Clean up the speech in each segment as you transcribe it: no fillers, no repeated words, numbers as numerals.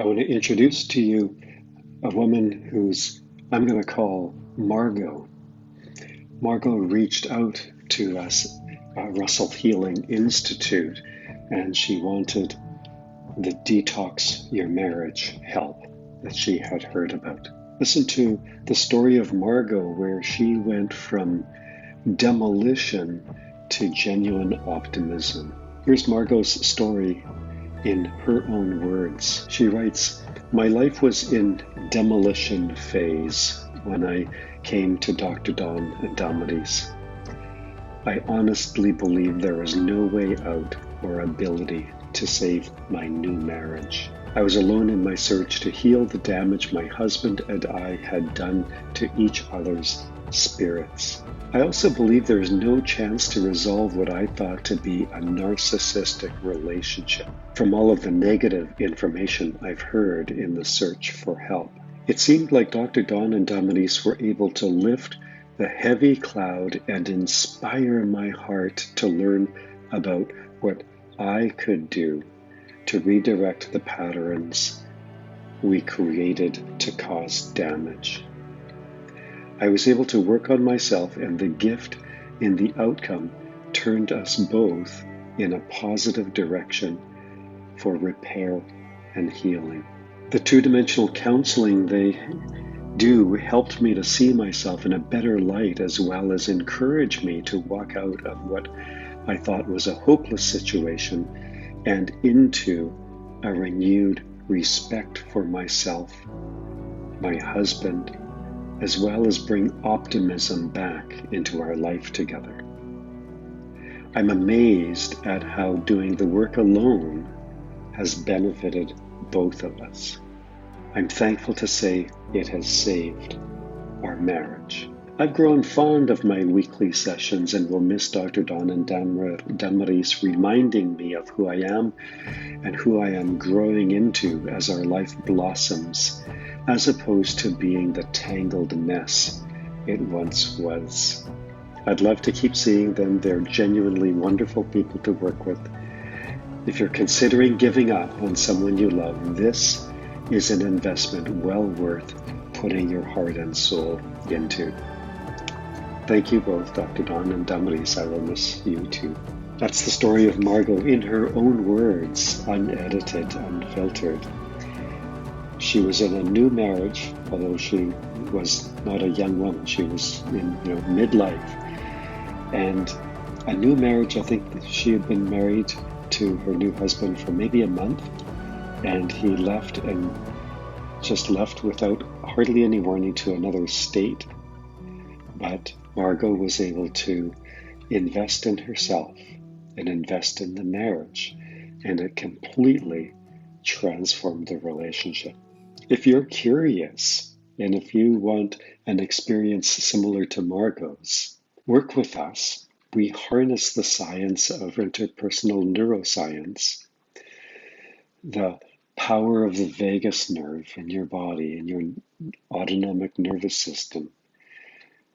I want to introduce to you a woman who's I'm going to call Margo. Margo reached out to us, Russell Healing Institute, and she wanted the Detox Your Marriage help that she had heard about. Listen to the story of Margo, where she went from demolition to genuine optimism. Here's Margo's story in her own words. She writes, "My life was in demolition phase when I came to Dr. Don and Damaris. I honestly believe there was no way out or ability to save my new marriage. I was alone in my search to heal the damage my husband and I had done to each other's spirits. I also believe there is no chance to resolve what I thought to be a narcissistic relationship from all of the negative information I've heard in the search for help. It seemed like Dr. Don and Damaris were able to lift the heavy cloud and inspire my heart to learn about what I could do to redirect the patterns we created to cause damage. I was able to work on myself, and the gift in the outcome turned us both in a positive direction for repair and healing. The two-dimensional counseling they do helped me to see myself in a better light, as well as encourage me to walk out of what I thought was a hopeless situation and into a renewed respect for myself, my husband, as well as bring optimism back into our life together. I'm amazed at how doing the work alone has benefited both of us. I'm thankful to say it has saved our marriage. I've grown fond of my weekly sessions and will miss Dr. Don and Damaris reminding me of who I am and who I am growing into as our life blossoms, as opposed to being the tangled mess it once was. I'd love to keep seeing them. They're genuinely wonderful people to work with. If you're considering giving up on someone you love, this is an investment well worth putting your heart and soul into. Thank you both, Dr. Don and Damaris. I will miss you too." That's the story of Margo in her own words, unedited, unfiltered. She was in a new marriage, although she was not a young woman. She was in midlife. And a new marriage, I think she had been married to her new husband for maybe a month, and he left and just left without hardly any warning to another state. But Margo was able to invest in herself and invest in the marriage, and it completely transformed the relationship. If you're curious, and if you want an experience similar to Margo's, work with us. We harness the science of interpersonal neuroscience, the power of the vagus nerve in your body and your autonomic nervous system,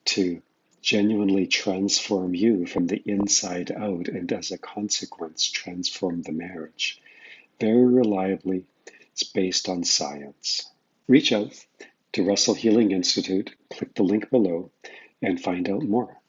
to genuinely transform you from the inside out, and as a consequence, transform the marriage. Very reliably, it's based on science. Reach out to Russell Healing Institute, click the link below, and find out more.